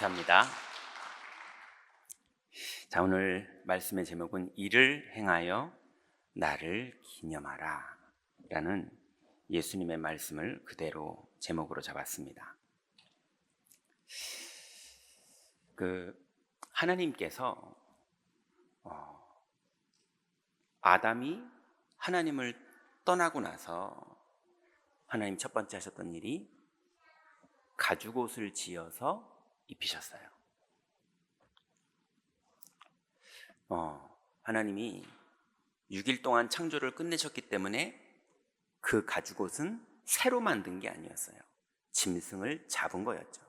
감사합니다. 자, 오늘 말씀의 제목은 이를 행하여 나를 기념하라 라는 예수님의 말씀을 그대로 제목으로 잡았습니다. 하나님께서 아담이 하나님을 떠나고 나서 하나님 첫 번째 하셨던 일이 가죽옷을 지어서 입히셨어요. 하나님이 6일 동안 창조를 끝내셨기 때문에 그 가죽옷은 새로 만든 게 아니었어요. 짐승을 잡은 거였죠.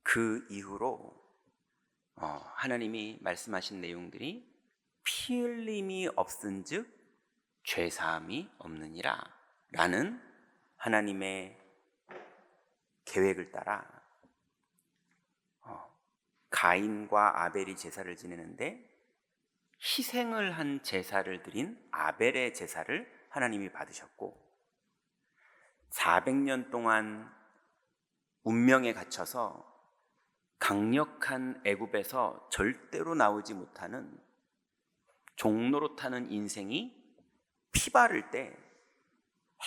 그 이후로 하나님이 말씀하신 내용들이 피 흘림이 없은즉 죄사함이 없느니라 라는 하나님의 계획을 따라 가인과 아벨이 제사를 지내는데 희생을 한 제사를 드린 아벨의 제사를 하나님이 받으셨고 400년 동안 운명에 갇혀서 강력한 애굽에서 절대로 나오지 못하는 종노릇하는 인생이 피 바를 때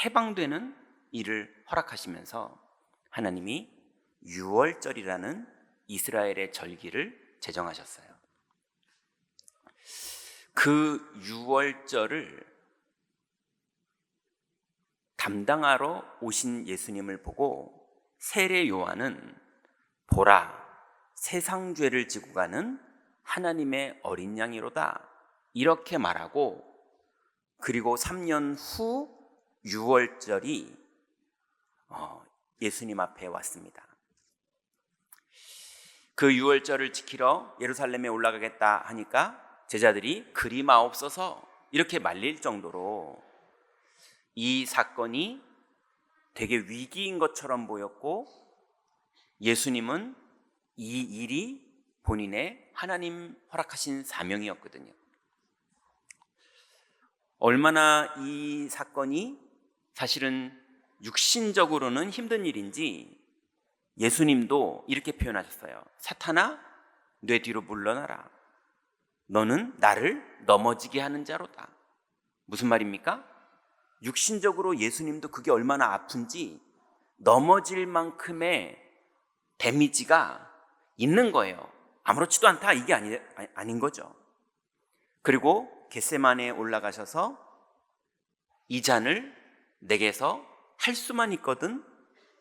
해방되는 일을 허락하시면서 하나님이 유월절이라는 이스라엘의 절기를 제정하셨어요. 그 유월절을 담당하러 오신 예수님을 보고 세례 요한은 보라, 세상 죄를 지고 가는 하나님의 어린 양이로다 이렇게 말하고, 그리고 3년 후 유월절이 예수님 앞에 왔습니다. 그 유월절을 지키러 예루살렘에 올라가겠다 하니까 제자들이 그리마옵소서 이렇게 말릴 정도로 이 사건이 되게 위기인 것처럼 보였고, 예수님은 이 일이 본인의 하나님 허락하신 사명이었거든요. 얼마나 이 사건이 사실은 육신적으로는 힘든 일인지 예수님도 이렇게 표현하셨어요. 사탄아, 내 뒤로 물러나라. 너는 나를 넘어지게 하는 자로다. 무슨 말입니까? 육신적으로 예수님도 그게 얼마나 아픈지 넘어질 만큼의 데미지가 있는 거예요. 아무렇지도 않다 이게 아닌 거죠. 그리고 겟세마네에 올라가셔서 이 잔을 내게서 할 수만 있거든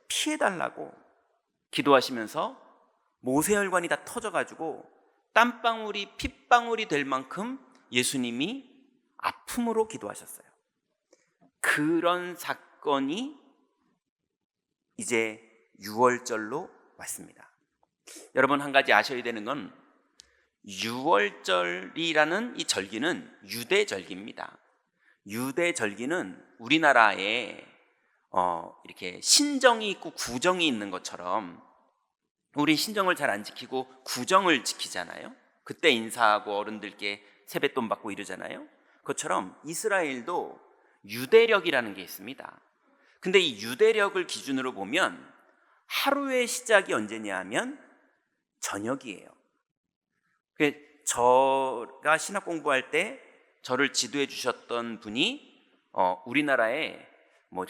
피해달라고 기도하시면서 모세혈관이 다 터져가지고 땀방울이 핏방울이 될 만큼 예수님이 아픔으로 기도하셨어요. 그런 사건이 이제 유월절로 왔습니다. 여러분, 한 가지 아셔야 되는 건 유월절이라는 이 절기는 유대절기입니다. 유대절기는 우리나라에 이렇게 신정이 있고 구정이 있는 것처럼 우리 신정을 잘 안 지키고 구정을 지키잖아요. 그때 인사하고 어른들께 세뱃돈 받고 이러잖아요. 그것처럼 이스라엘도 유대력이라는 게 있습니다. 근데 이 유대력을 기준으로 보면 하루의 시작이 언제냐 하면 저녁이에요. 저가 신학 공부할 때 저를 지도해 주셨던 분이 우리나라에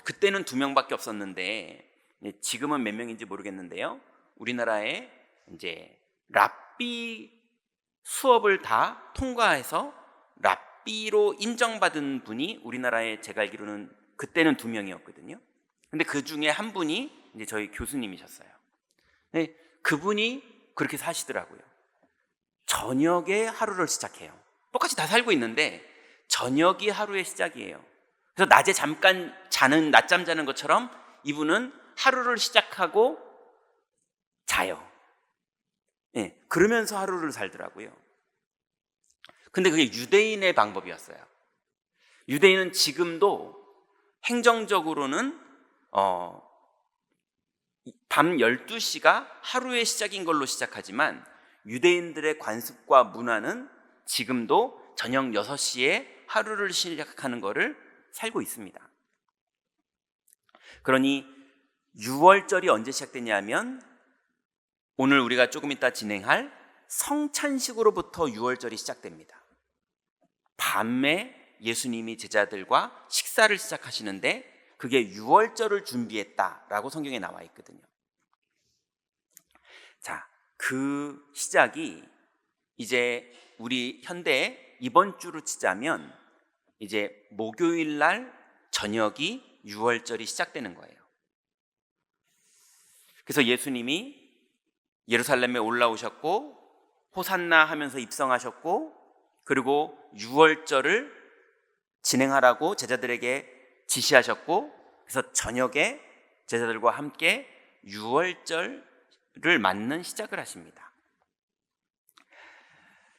그때는 2명밖에 없었는데 지금은 몇 명인지 모르겠는데요. 우리나라에 이제 랍비 수업을 다 통과해서 랍비로 인정받은 분이 우리나라에 제가 알기로는 그때는 2명이었거든요. 근데 그 중에 한 분이 이제 저희 교수님이셨어요. 근데 그분이 그렇게 사시더라고요. 저녁에 하루를 시작해요. 똑같이 다 살고 있는데 저녁이 하루의 시작이에요. 그래서 낮에 잠깐 자는, 낮잠 자는 것처럼 이분은 하루를 시작하고 자요. 그러면서 하루를 살더라고요. 근데 그게 유대인의 방법이었어요. 유대인은 지금도 행정적으로는 밤 12시가 하루의 시작인 걸로 시작하지만 유대인들의 관습과 문화는 지금도 저녁 6시에 하루를 시작하는 것을 살고 있습니다. 그러니 유월절이 언제 시작되냐면 오늘 우리가 조금 이따 진행할 성찬식으로부터 유월절이 시작됩니다. 밤에 예수님이 제자들과 식사를 시작하시는데 그게 유월절을 준비했다라고 성경에 나와 있거든요. 자, 그 시작이 이제 우리 현대에 이번 주로 치자면 이제 목요일 날 저녁이 유월절이 시작되는 거예요. 그래서 예수님이 예루살렘에 올라오셨고 호산나 하면서 입성하셨고 그리고 유월절을 진행하라고 제자들에게 지시하셨고 그래서 저녁에 제자들과 함께 유월절을 맞는 시작을 하십니다.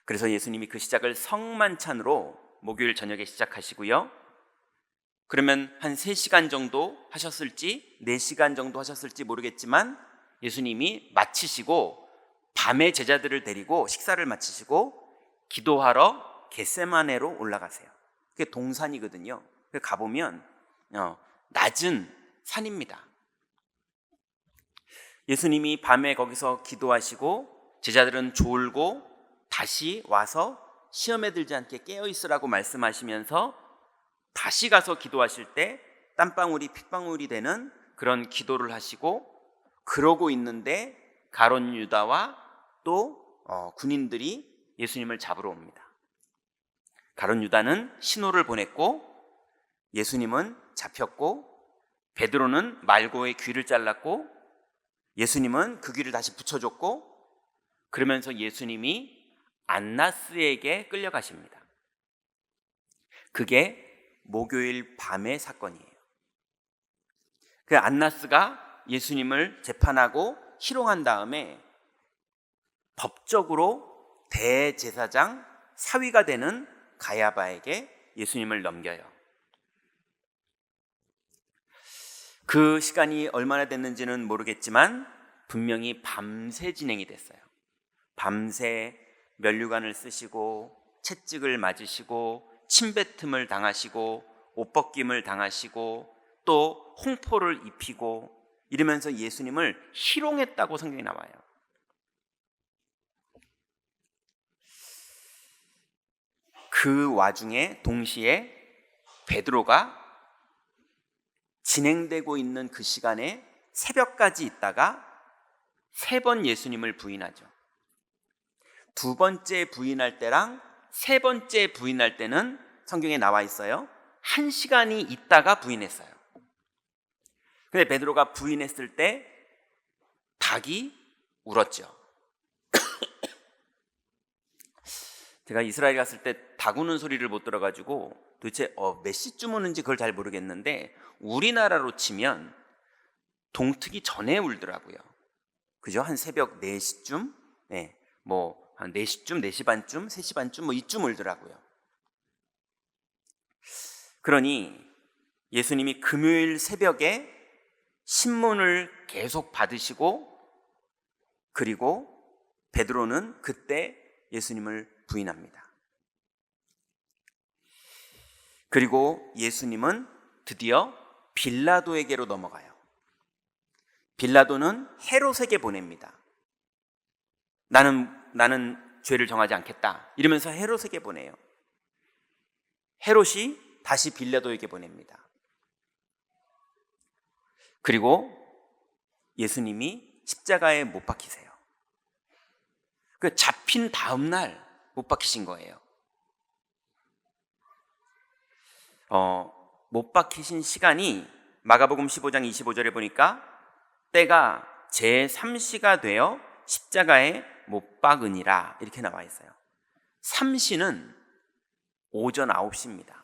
그래서 예수님이 그 시작을 성만찬으로 목요일 저녁에 시작하시고요. 그러면 한 3시간 정도 하셨을지 4시간 정도 하셨을지 모르겠지만 예수님이 마치시고 밤에 제자들을 데리고 식사를 마치시고 기도하러 겟세마네로 올라가세요. 그게 동산이거든요. 가보면 낮은 산입니다. 예수님이 밤에 거기서 기도하시고 제자들은 졸고 다시 와서 시험에 들지 않게 깨어있으라고 말씀하시면서 다시 가서 기도하실 때 땀방울이 핏방울이 되는 그런 기도를 하시고 그러고 있는데 가룟 유다와 또 군인들이 예수님을 잡으러 옵니다. 가룟 유다는 신호를 보냈고 예수님은 잡혔고 베드로는 말고의 귀를 잘랐고 예수님은 그 귀를 다시 붙여줬고 그러면서 예수님이 안나스에게 끌려가십니다. 그게 목요일 밤의 사건이에요. 그 안나스가 예수님을 재판하고 희롱한 다음에 법적으로 대제사장 사위가 되는 가야바에게 예수님을 넘겨요. 그 시간이 얼마나 됐는지는 모르겠지만 분명히 밤새 진행이 됐어요. 밤새 면류관을 쓰시고 채찍을 맞으시고 침뱉음을 당하시고 옷벗김을 당하시고 또 홍포를 입히고 이러면서 예수님을 희롱했다고 성경에 나와요. 그 와중에 동시에 베드로가 진행되고 있는 그 시간에 새벽까지 있다가 3번 예수님을 부인하죠. 2번째 부인할 때랑 3번째 부인할 때는 성경에 나와 있어요. 1시간이 있다가 부인했어요. 근데 베드로가 부인했을 때 닭이 울었죠. 제가 이스라엘 갔을 때 닭 우는 소리를 못 들어가지고 도대체 몇 시쯤 우는지 그걸 잘 모르겠는데 우리나라로 치면 동트기 전에 울더라고요. 그죠? 한 새벽 4시쯤? 네, 한 4시쯤, 4시 반쯤, 3시 반쯤 이쯤 울더라고요. 그러니 예수님이 금요일 새벽에 신문을 계속 받으시고 그리고 베드로는 그때 예수님을 부인합니다. 그리고 예수님은 드디어 빌라도에게로 넘어가요. 빌라도는 헤롯에게 보냅니다. 나는 죄를 정하지 않겠다 이러면서 헤롯에게 보내요. 헤롯이 다시 빌라도에게 보냅니다. 그리고 예수님이 십자가에 못 박히세요. 그 잡힌 다음 날 못 박히신 거예요. 못 박히신 시간이 마가복음 15장 25절에 보니까 때가 제3시가 되어 십자가에 못 박으니라 이렇게 나와 있어요. 3시는 오전 9시입니다.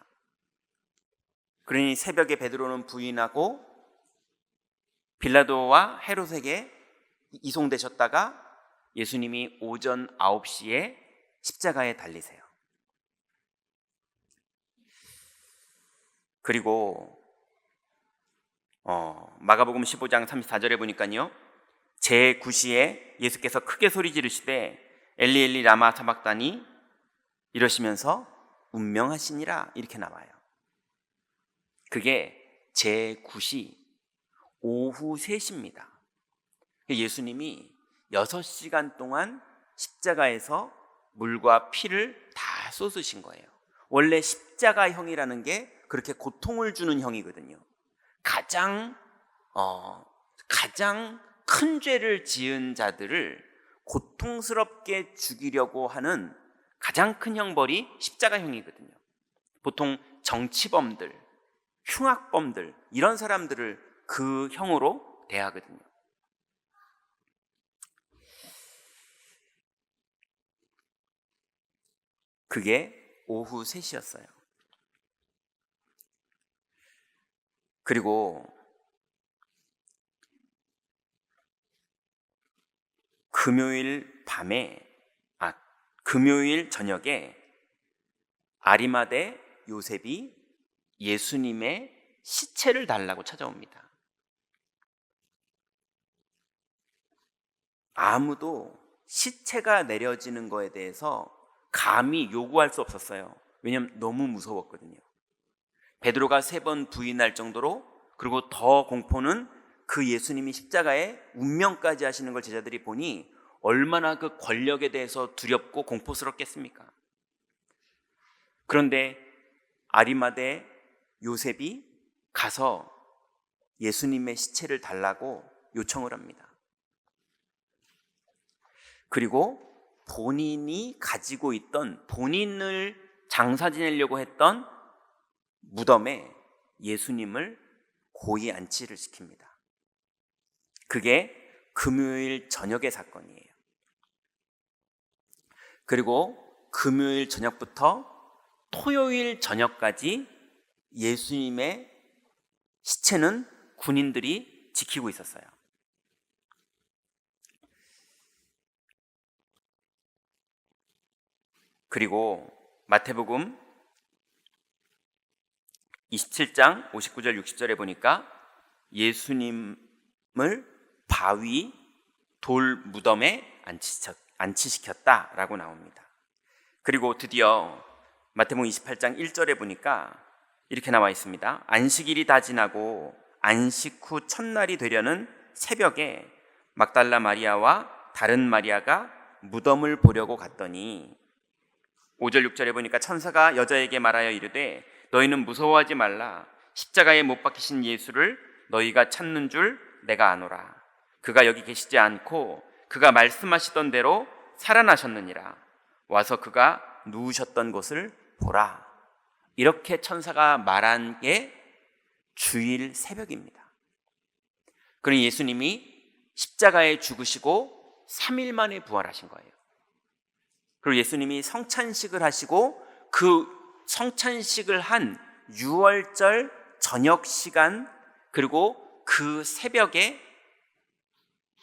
그러니 새벽에 베드로는 부인하고 빌라도와 헤롯에게 이송되셨다가 예수님이 오전 9시에 십자가에 달리세요. 그리고 마가복음 15장 34절에 보니까요, 제9시에 예수께서 크게 소리 지르시되 엘리 엘리 라마 사박다니 이러시면서 운명하시니라 이렇게 나와요. 그게 제9시 오후 3시입니다. 예수님이 6시간 동안 십자가에서 물과 피를 다 쏟으신 거예요. 원래 십자가형이라는 게 그렇게 고통을 주는 형이거든요. 가장 큰 죄를 지은 자들을 고통스럽게 죽이려고 하는 가장 큰 형벌이 십자가형이거든요. 보통 정치범들, 흉악범들, 이런 사람들을 그 형으로 대하거든요. 그게 오후 3시였어요. 그리고 금요일 저녁에 아리마대 요셉이 예수님의 시체를 달라고 찾아옵니다. 아무도 시체가 내려지는 거에 대해서 감히 요구할 수 없었어요. 왜냐하면 너무 무서웠거든요. 베드로가 3번 부인할 정도로, 그리고 더 공포는 그 예수님이 십자가에 운명까지 하시는 걸 제자들이 보니 얼마나 그 권력에 대해서 두렵고 공포스럽겠습니까? 그런데 아리마대 요셉이 가서 예수님의 시체를 달라고 요청을 합니다. 그리고 본인이 가지고 있던, 본인을 장사 지내려고 했던 무덤에 예수님을 고이 안치를 시킵니다. 그게 금요일 저녁의 사건이에요. 그리고 금요일 저녁부터 토요일 저녁까지 예수님의 시체는 군인들이 지키고 있었어요. 그리고 마태복음 27장 59절 60절에 보니까 예수님을 바위 돌 무덤에 안치시켰다라고 나옵니다. 그리고 드디어 마태복음 28장 1절에 보니까 이렇게 나와 있습니다. 안식일이 다 지나고 안식 후 첫날이 되려는 새벽에 막달라 마리아와 다른 마리아가 무덤을 보려고 갔더니 5절 6절에 보니까 천사가 여자에게 말하여 이르되 너희는 무서워하지 말라. 십자가에 못 박히신 예수를 너희가 찾는 줄 내가 아노라. 그가 여기 계시지 않고 그가 말씀하시던 대로 살아나셨느니라. 와서 그가 누우셨던 곳을 보라. 이렇게 천사가 말한 게 주일 새벽입니다. 그러니 예수님이 십자가에 죽으시고 3일 만에 부활하신 거예요. 그리고 예수님이 성찬식을 하시고 그 성찬식을 한 6월절 저녁 시간, 그리고 그 새벽에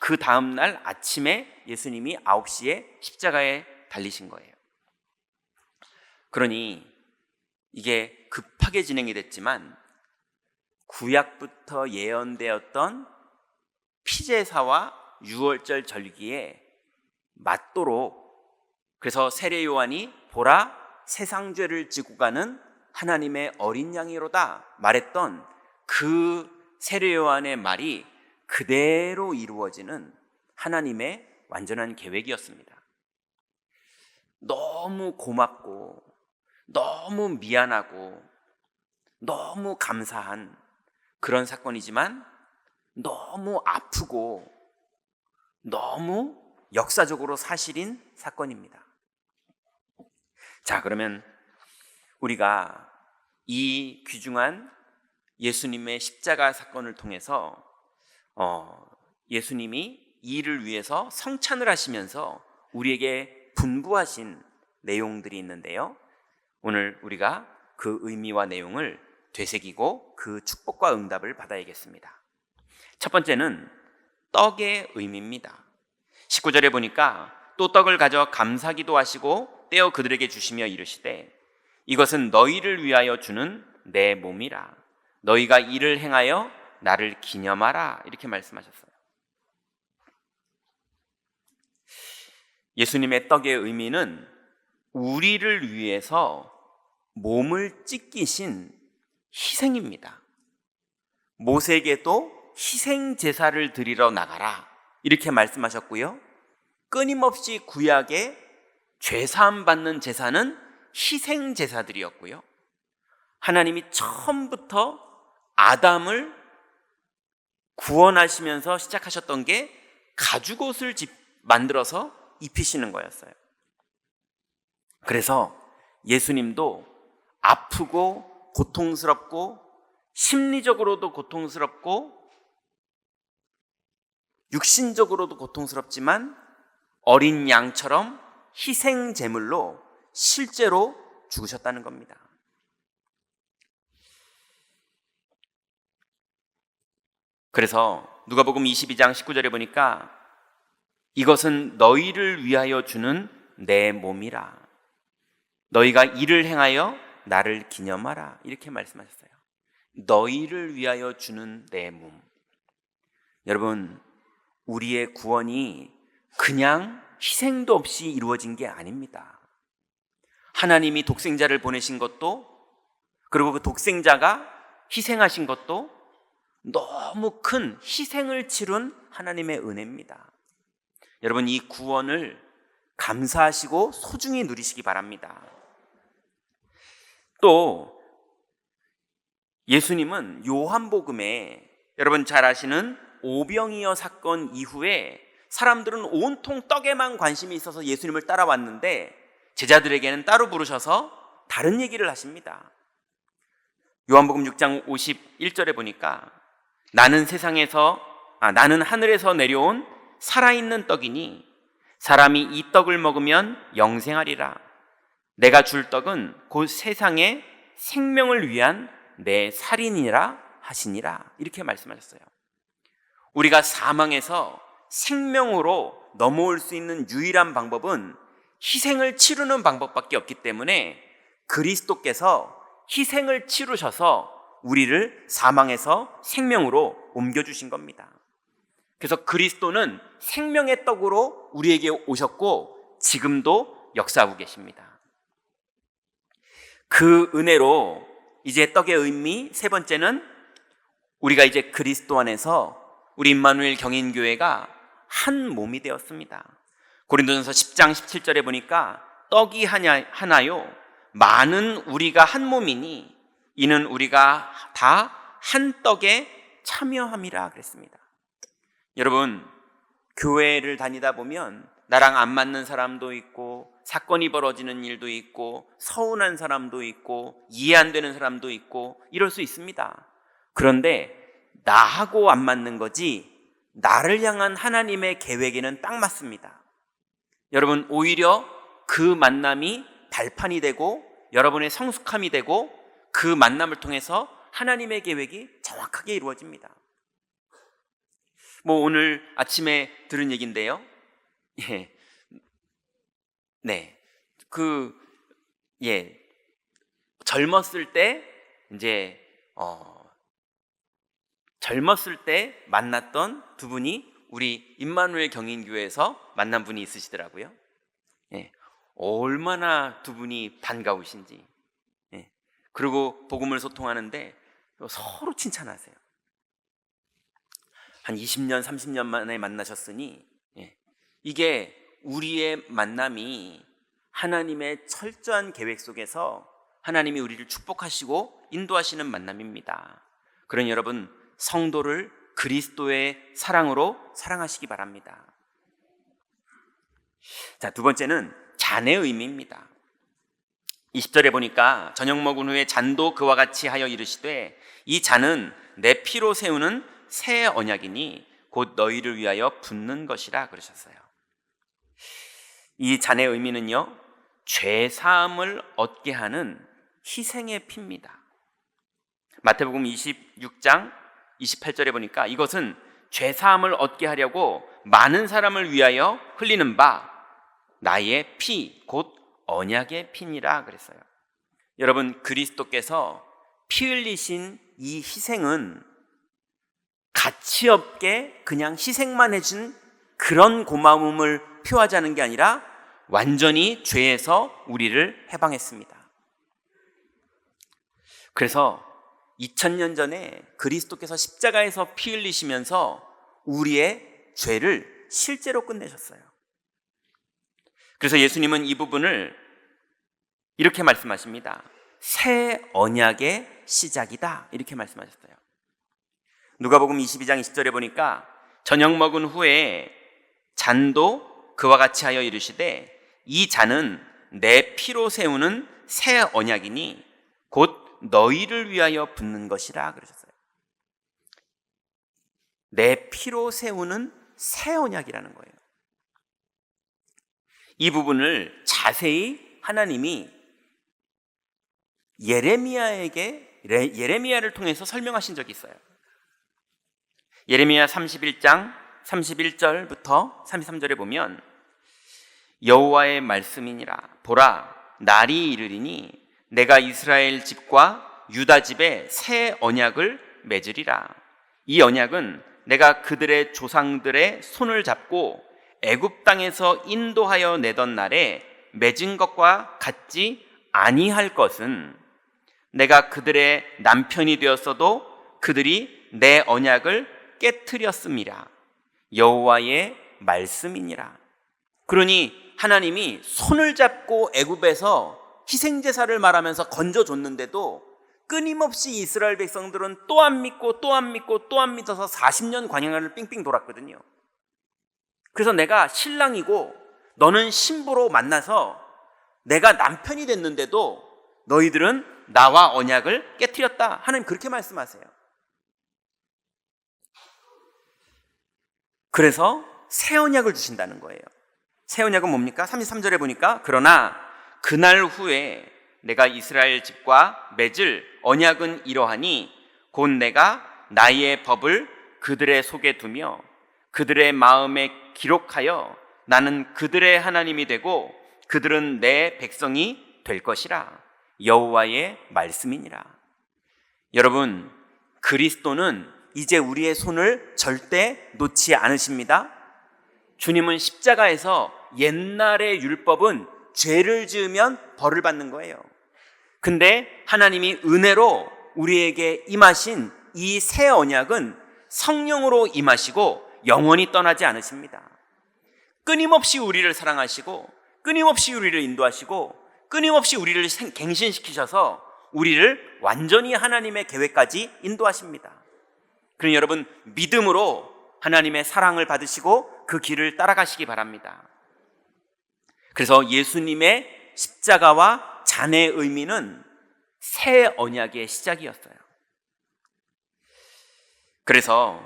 그 다음날 아침에 예수님이 9시에 십자가에 달리신 거예요. 그러니 이게 급하게 진행이 됐지만 구약부터 예언되었던 피제사와 6월절 절기에 맞도록, 그래서 세례 요한이 보라 세상 죄를 지고 가는 하나님의 어린 양이로다 말했던 그 세례 요한의 말이 그대로 이루어지는 하나님의 완전한 계획이었습니다. 너무 고맙고 너무 미안하고 너무 감사한 그런 사건이지만 너무 아프고 너무 역사적으로 사실인 사건입니다. 자, 그러면 우리가 이 귀중한 예수님의 십자가 사건을 통해서 예수님이 이를 위해서 성찬을 하시면서 우리에게 분부하신 내용들이 있는데요. 오늘 우리가 그 의미와 내용을 되새기고 그 축복과 응답을 받아야겠습니다. 첫 번째는 떡의 의미입니다. 19절에 보니까 또 떡을 가져 감사기도 하시고 떼어 그들에게 주시며 이르시되 이것은 너희를 위하여 주는 내 몸이라. 너희가 이를 행하여 나를 기념하라. 이렇게 말씀하셨어요. 예수님의 떡의 의미는 우리를 위해서 몸을 찢기신 희생입니다. 모세에게도 희생 제사를 드리러 나가라 이렇게 말씀하셨고요. 끊임없이 구약에 죄사함 받는 제사는 희생 제사들이었고요. 하나님이 처음부터 아담을 구원하시면서 시작하셨던 게 가죽옷을 만들어서 입히시는 거였어요. 그래서 예수님도 아프고 고통스럽고 심리적으로도 고통스럽고 육신적으로도 고통스럽지만 어린 양처럼 희생 제물로 실제로 죽으셨다는 겁니다. 그래서 누가복음 22장 19절에 보니까 이것은 너희를 위하여 주는 내 몸이라. 너희가 이를 행하여 나를 기념하라. 이렇게 말씀하셨어요. 너희를 위하여 주는 내 몸. 여러분, 우리의 구원이 그냥 희생도 없이 이루어진 게 아닙니다. 하나님이 독생자를 보내신 것도, 그리고 그 독생자가 희생하신 것도 너무 큰 희생을 치룬 하나님의 은혜입니다. 여러분, 이 구원을 감사하시고 소중히 누리시기 바랍니다. 또 예수님은 요한복음에 여러분 잘 아시는 오병이어 사건 이후에 사람들은 온통 떡에만 관심이 있어서 예수님을 따라왔는데 제자들에게는 따로 부르셔서 다른 얘기를 하십니다. 요한복음 6장 51절에 보니까 나는 하늘에서 내려온 살아있는 떡이니 사람이 이 떡을 먹으면 영생하리라. 내가 줄 떡은 곧 세상의 생명을 위한 내 살이니라 하시니라. 이렇게 말씀하셨어요. 우리가 사망에서 생명으로 넘어올 수 있는 유일한 방법은 희생을 치르는 방법밖에 없기 때문에 그리스도께서 희생을 치르셔서 우리를 사망에서 생명으로 옮겨주신 겁니다. 그래서 그리스도는 생명의 떡으로 우리에게 오셨고 지금도 역사하고 계십니다. 그 은혜로 이제 떡의 의미 세 번째는 우리가 이제 그리스도 안에서 우리 임마누엘 경인교회가 한 몸이 되었습니다. 고린도전서 10장 17절에 보니까 떡이 하나요 많은 우리가 한 몸이니 이는 우리가 다 한 떡에 참여함이라 그랬습니다. 여러분, 교회를 다니다 보면 나랑 안 맞는 사람도 있고 사건이 벌어지는 일도 있고 서운한 사람도 있고 이해 안 되는 사람도 있고 이럴 수 있습니다. 그런데 나하고 안 맞는 거지 나를 향한 하나님의 계획에는 딱 맞습니다. 여러분, 오히려 그 만남이 발판이 되고 여러분의 성숙함이 되고 그 만남을 통해서 하나님의 계획이 정확하게 이루어집니다. 오늘 아침에 들은 얘기인데요. 젊었을 때 만났던 두 분이 우리 임마누엘 경인교회에서 만난 분이 있으시더라고요. 얼마나 두 분이 반가우신지. 그리고 복음을 소통하는데 서로 칭찬하세요. 한 20년, 30년 만에 만나셨으니 이게 우리의 만남이 하나님의 철저한 계획 속에서 하나님이 우리를 축복하시고 인도하시는 만남입니다. 그러니 여러분, 성도를 그리스도의 사랑으로 사랑하시기 바랍니다. 자, 두 번째는 잔의 의미입니다. 20절에 보니까 저녁 먹은 후에 잔도 그와 같이 하여 이르시되 이 잔은 내 피로 세우는 새 언약이니 곧 너희를 위하여 붓는 것이라 그러셨어요. 이 잔의 의미는요, 죄 사함을 얻게 하는 희생의 피입니다. 마태복음 26장 28절에 보니까 이것은 죄 사함을 얻게 하려고 많은 사람을 위하여 흘리는 바 나의 피 곧 언약의 피니라 그랬어요. 여러분, 그리스도께서 피 흘리신 이 희생은 가치 없게 그냥 희생만 해준 그런 고마움을 표하자는 게 아니라 완전히 죄에서 우리를 해방했습니다. 그래서 2000년 전에 그리스도께서 십자가에서 피 흘리시면서 우리의 죄를 실제로 끝내셨어요. 그래서 예수님은 이 부분을 이렇게 말씀하십니다. 새 언약의 시작이다, 이렇게 말씀하셨어요. 누가복음 22장 20절에 보니까 저녁 먹은 후에 잔도 그와 같이 하여 이르시되 이 잔은 내 피로 세우는 새 언약이니 곧 너희를 위하여 붓는 것이라 그러셨어요. 내 피로 세우는 새 언약이라는 거예요. 이 부분을 자세히 하나님이 예레미야를 통해서 설명하신 적이 있어요. 예레미야 31장 31절부터 33절에 보면 여호와의 말씀이니라. 보라, 날이 이르리니 내가 이스라엘 집과 유다 집에 새 언약을 맺으리라. 이 언약은 내가 그들의 조상들의 손을 잡고 애굽 땅에서 인도하여 내던 날에 맺은 것과 같지 아니할 것은 내가 그들의 남편이 되었어도 그들이 내 언약을 깨트렸음이라. 여호와의 말씀이니라. 그러니 하나님이 손을 잡고 애굽에서 희생제사를 말하면서 건져줬는데도 끊임없이 이스라엘 백성들은 또 안 믿고 또 안 믿고 또 안 믿어서 40년 광야를 삥삥 돌았거든요. 그래서 내가 신랑이고 너는 신부로 만나서 내가 남편이 됐는데도 너희들은 나와 언약을 깨트렸다. 하나님 그렇게 말씀하세요. 그래서 새 언약을 주신다는 거예요. 새 언약은 뭡니까? 33절에 보니까 그러나 그날 후에 내가 이스라엘 집과 맺을 언약은 이러하니 곧 내가 나의 법을 그들의 속에 두며 그들의 마음에 기록하여 나는 그들의 하나님이 되고 그들은 내 백성이 될 것이라. 여호와의 말씀이니라. 여러분, 그리스도는 이제 우리의 손을 절대 놓지 않으십니다. 주님은 십자가에서 옛날의 율법은 죄를 지으면 벌을 받는 거예요. 근데 하나님이 은혜로 우리에게 임하신 이 새 언약은 성령으로 임하시고 영원히 떠나지 않으십니다. 끊임없이 우리를 사랑하시고 끊임없이 우리를 인도하시고 끊임없이 우리를 갱신시키셔서 우리를 완전히 하나님의 계획까지 인도하십니다. 그럼 여러분, 믿음으로 하나님의 사랑을 받으시고 그 길을 따라가시기 바랍니다. 그래서 예수님의 십자가와 잔의 의미는 새 언약의 시작이었어요. 그래서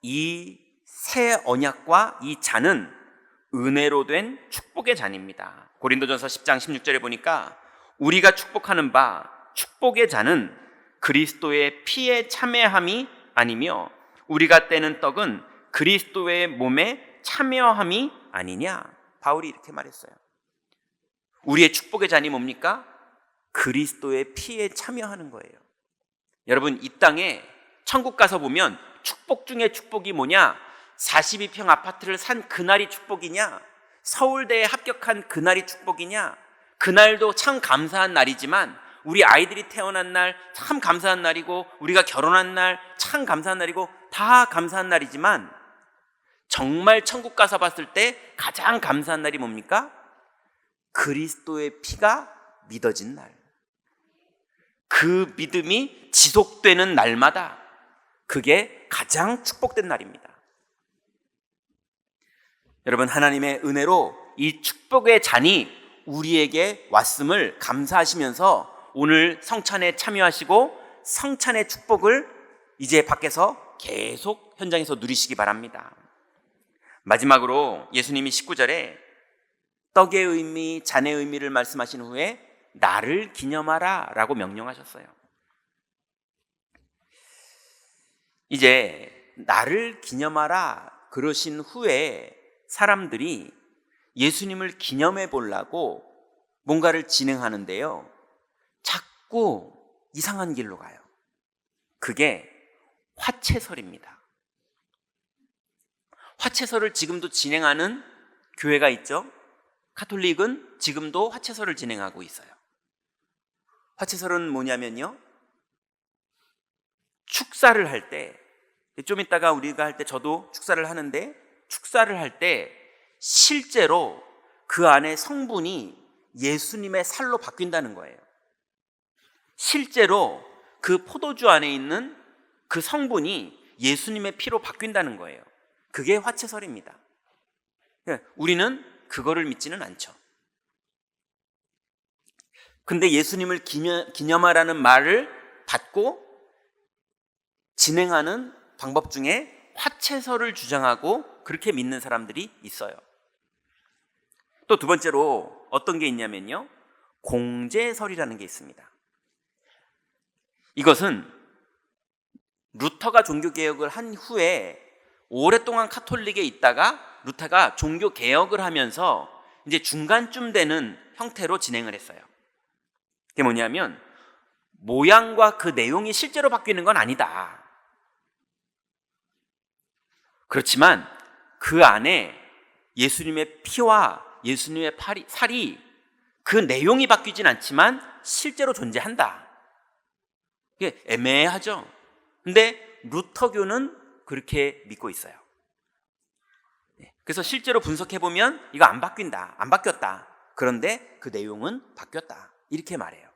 이 새 언약과 이 잔은 은혜로 된 축복의 잔입니다. 고린도전서 10장 16절에 보니까 우리가 축복하는 바 축복의 잔은 그리스도의 피에 참여함이 아니며 우리가 떼는 떡은 그리스도의 몸에 참여함이 아니냐. 바울이 이렇게 말했어요. 우리의 축복의 잔이 뭡니까? 그리스도의 피에 참여하는 거예요. 여러분, 이 땅에 천국 가서 보면 축복 중에 축복이 뭐냐? 42평 아파트를 산 그날이 축복이냐? 서울대에 합격한 그날이 축복이냐? 그날도 참 감사한 날이지만 우리 아이들이 태어난 날 참 감사한 날이고 우리가 결혼한 날 참 감사한 날이고 다 감사한 날이지만 정말 천국 가서 봤을 때 가장 감사한 날이 뭡니까? 그리스도의 피가 믿어진 날. 그 믿음이 지속되는 날마다 그게 가장 축복된 날입니다. 여러분, 하나님의 은혜로 이 축복의 잔이 우리에게 왔음을 감사하시면서 오늘 성찬에 참여하시고 성찬의 축복을 이제 밖에서 계속 현장에서 누리시기 바랍니다. 마지막으로 예수님이 19절에 떡의 의미, 잔의 의미를 말씀하신 후에 나를 기념하라 라고 명령하셨어요. 이제 나를 기념하라 그러신 후에 사람들이 예수님을 기념해 보려고 뭔가를 진행하는데요, 자꾸 이상한 길로 가요. 그게 화채설입니다. 화채설을 지금도 진행하는 교회가 있죠. 가톨릭은 지금도 화채설을 진행하고 있어요. 화채설은 뭐냐면요, 축사를 할 때, 좀 이따가 우리가 할 때 저도 축사를 하는데, 축사를 할 때 실제로 그 안에 성분이 예수님의 살로 바뀐다는 거예요. 실제로 그 포도주 안에 있는 그 성분이 예수님의 피로 바뀐다는 거예요. 그게 화채설입니다. 우리는 그거를 믿지는 않죠. 근데 예수님을 기념하라는 말을 받고 진행하는 방법 중에 화채설을 주장하고 그렇게 믿는 사람들이 있어요. 또 두 번째로 어떤 게 있냐면요, 공제설이라는 게 있습니다. 이것은 루터가 종교개혁을 한 후에 오랫동안 카톨릭에 있다가 루터가 종교개혁을 하면서 이제 중간쯤 되는 형태로 진행을 했어요. 그게 뭐냐면 모양과 그 내용이 실제로 바뀌는 건 아니다. 그렇지만 그 안에 예수님의 피와 예수님의 살이 그 내용이 바뀌진 않지만 실제로 존재한다. 이게 애매하죠. 근데 루터교는 그렇게 믿고 있어요. 그래서 실제로 분석해보면 이거 안 바뀐다, 안 바뀌었다. 그런데 그 내용은 바뀌었다, 이렇게 말해요.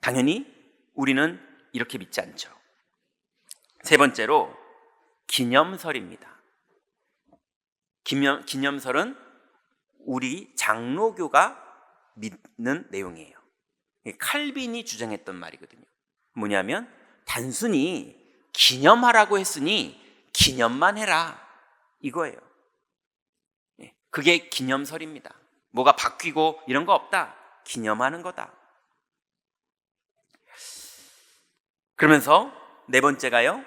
당연히 우리는 이렇게 믿지 않죠. 세 번째로 기념설입니다. 기념설은 우리 장로교가 믿는 내용이에요. 칼빈이 주장했던 말이거든요. 뭐냐면 단순히 기념하라고 했으니 기념만 해라, 이거예요. 그게 기념설입니다. 뭐가 바뀌고 이런 거 없다, 기념하는 거다. 그러면서 네 번째가요,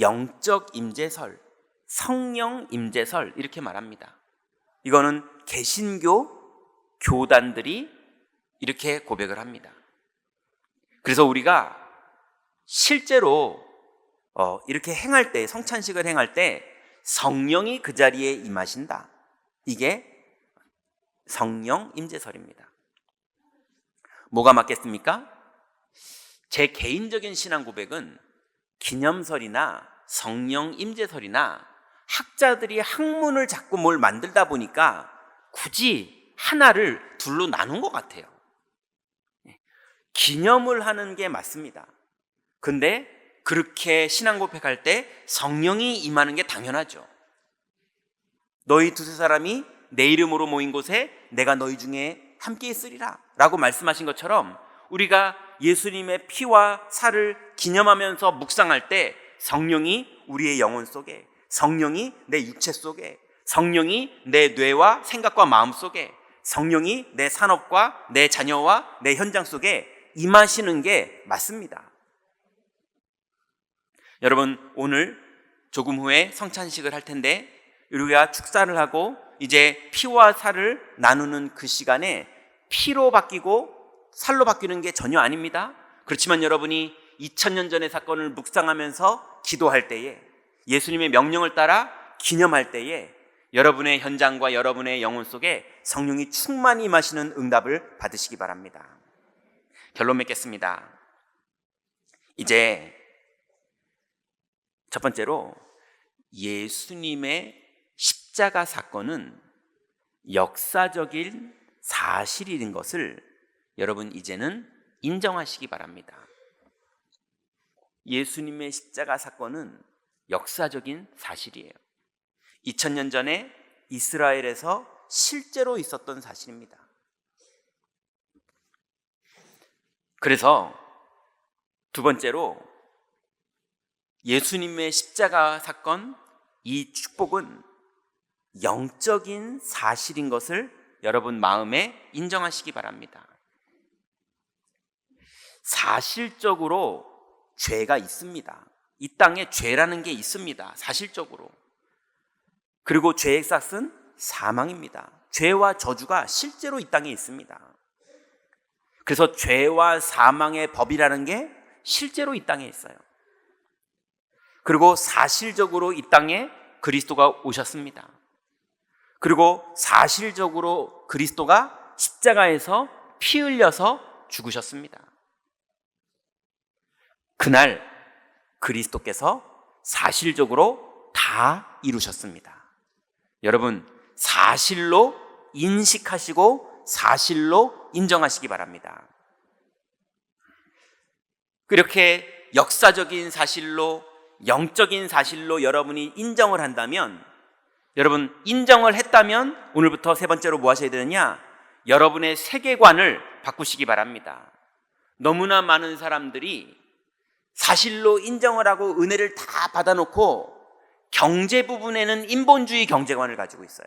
영적 임재설, 성령 임재설, 이렇게 말합니다. 이거는 개신교 교단들이 이렇게 고백을 합니다. 그래서 우리가 실제로 이렇게 행할 때, 성찬식을 행할 때 성령이 그 자리에 임하신다, 이게 성령 임재설입니다. 뭐가 맞겠습니까? 제 개인적인 신앙 고백은 기념설이나 성령 임재설이나 학자들이 학문을 자꾸 뭘 만들다 보니까 굳이 하나를 둘로 나눈 것 같아요. 기념을 하는 게 맞습니다. 근데 그렇게 신앙 고백할 때 성령이 임하는 게 당연하죠. 너희 두세 사람이 내 이름으로 모인 곳에 내가 너희 중에 함께 있으리라 라고 말씀하신 것처럼 우리가 예수님의 피와 살을 기념하면서 묵상할 때 성령이 우리의 영혼 속에, 성령이 내 육체 속에, 성령이 내 뇌와 생각과 마음 속에, 성령이 내 산업과 내 자녀와 내 현장 속에 임하시는 게 맞습니다. 여러분, 오늘 조금 후에 성찬식을 할 텐데 우리가 축사를 하고 이제 피와 살을 나누는 그 시간에 피로 바뀌고 살로 바뀌는 게 전혀 아닙니다. 그렇지만 여러분이 2000년 전의 사건을 묵상하면서 기도할 때에, 예수님의 명령을 따라 기념할 때에 여러분의 현장과 여러분의 영혼 속에 성령이 충만히 임하시는 응답을 받으시기 바랍니다. 결론 맺겠습니다. 이제 첫 번째로 예수님의 십자가 사건은 역사적인 사실인 것을 여러분 이제는 인정하시기 바랍니다. 예수님의 십자가 사건은 역사적인 사실이에요. 2000년 전에 이스라엘에서 실제로 있었던 사실입니다. 그래서 두 번째로 예수님의 십자가 사건, 이 축복은 영적인 사실인 것을 여러분 마음에 인정하시기 바랍니다. 사실적으로 죄가 있습니다. 이 땅에 죄라는 게 있습니다. 사실적으로. 그리고 죄의 싹은 사망입니다. 죄와 저주가 실제로 이 땅에 있습니다. 그래서 죄와 사망의 법이라는 게 실제로 이 땅에 있어요. 그리고 사실적으로 이 땅에 그리스도가 오셨습니다. 그리고 사실적으로 그리스도가 십자가에서 피 흘려서 죽으셨습니다. 그날 그리스도께서 사실적으로 다 이루셨습니다. 여러분, 사실로 인식하시고 사실로 인정하시기 바랍니다. 그렇게 역사적인 사실로, 영적인 사실로 여러분이 인정을 한다면, 여러분 인정을 했다면 오늘부터 세 번째로 뭐 하셔야 되느냐? 여러분의 세계관을 바꾸시기 바랍니다. 너무나 많은 사람들이 사실로 인정을 하고 은혜를 다 받아놓고 경제 부분에는 인본주의 경제관을 가지고 있어요.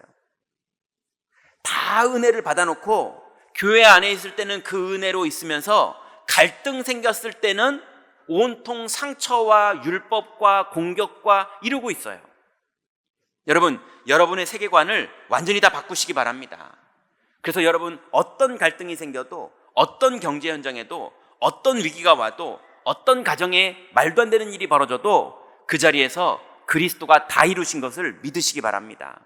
다 은혜를 받아놓고 교회 안에 있을 때는 그 은혜로 있으면서 갈등 생겼을 때는 온통 상처와 율법과 공격과 이루고 있어요. 여러분, 여러분의 세계관을 완전히 다 바꾸시기 바랍니다. 그래서 여러분, 어떤 갈등이 생겨도, 어떤 경제 현장에도, 어떤 위기가 와도, 어떤 가정에 말도 안 되는 일이 벌어져도 그 자리에서 그리스도가 다 이루신 것을 믿으시기 바랍니다.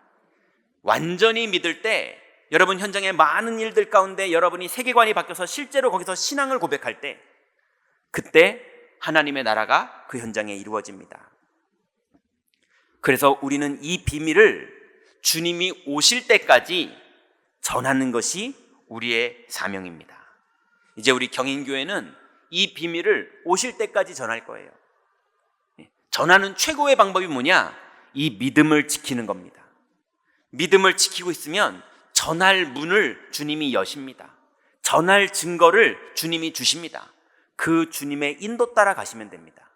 완전히 믿을 때 여러분 현장의 많은 일들 가운데 여러분이 세계관이 바뀌어서 실제로 거기서 신앙을 고백할 때, 그때 하나님의 나라가 그 현장에 이루어집니다. 그래서 우리는 이 비밀을 주님이 오실 때까지 전하는 것이 우리의 사명입니다. 이제 우리 경인교회는 이 비밀을 오실 때까지 전할 거예요. 전하는 최고의 방법이 뭐냐? 이 믿음을 지키는 겁니다. 믿음을 지키고 있으면 전할 문을 주님이 여십니다. 전할 증거를 주님이 주십니다. 그 주님의 인도 따라 가시면 됩니다.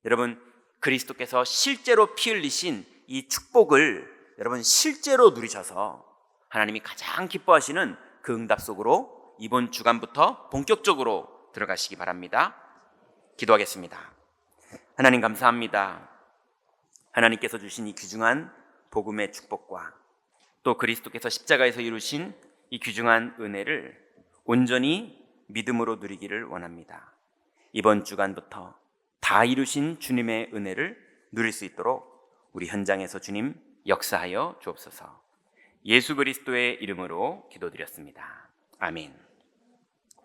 여러분, 그리스도께서 실제로 피 흘리신 이 축복을 여러분 실제로 누리셔서 하나님이 가장 기뻐하시는 그 응답 속으로 이번 주간부터 본격적으로 들어가시기 바랍니다. 기도하겠습니다. 하나님 감사합니다. 하나님께서 주신 이 귀중한 복음의 축복과 또 그리스도께서 십자가에서 이루신 이 귀중한 은혜를 온전히 믿음으로 누리기를 원합니다. 이번 주간부터 다 이루신 주님의 은혜를 누릴 수 있도록 우리 현장에서 주님 역사하여 주옵소서. 예수 그리스도의 이름으로 기도드렸습니다. 아멘.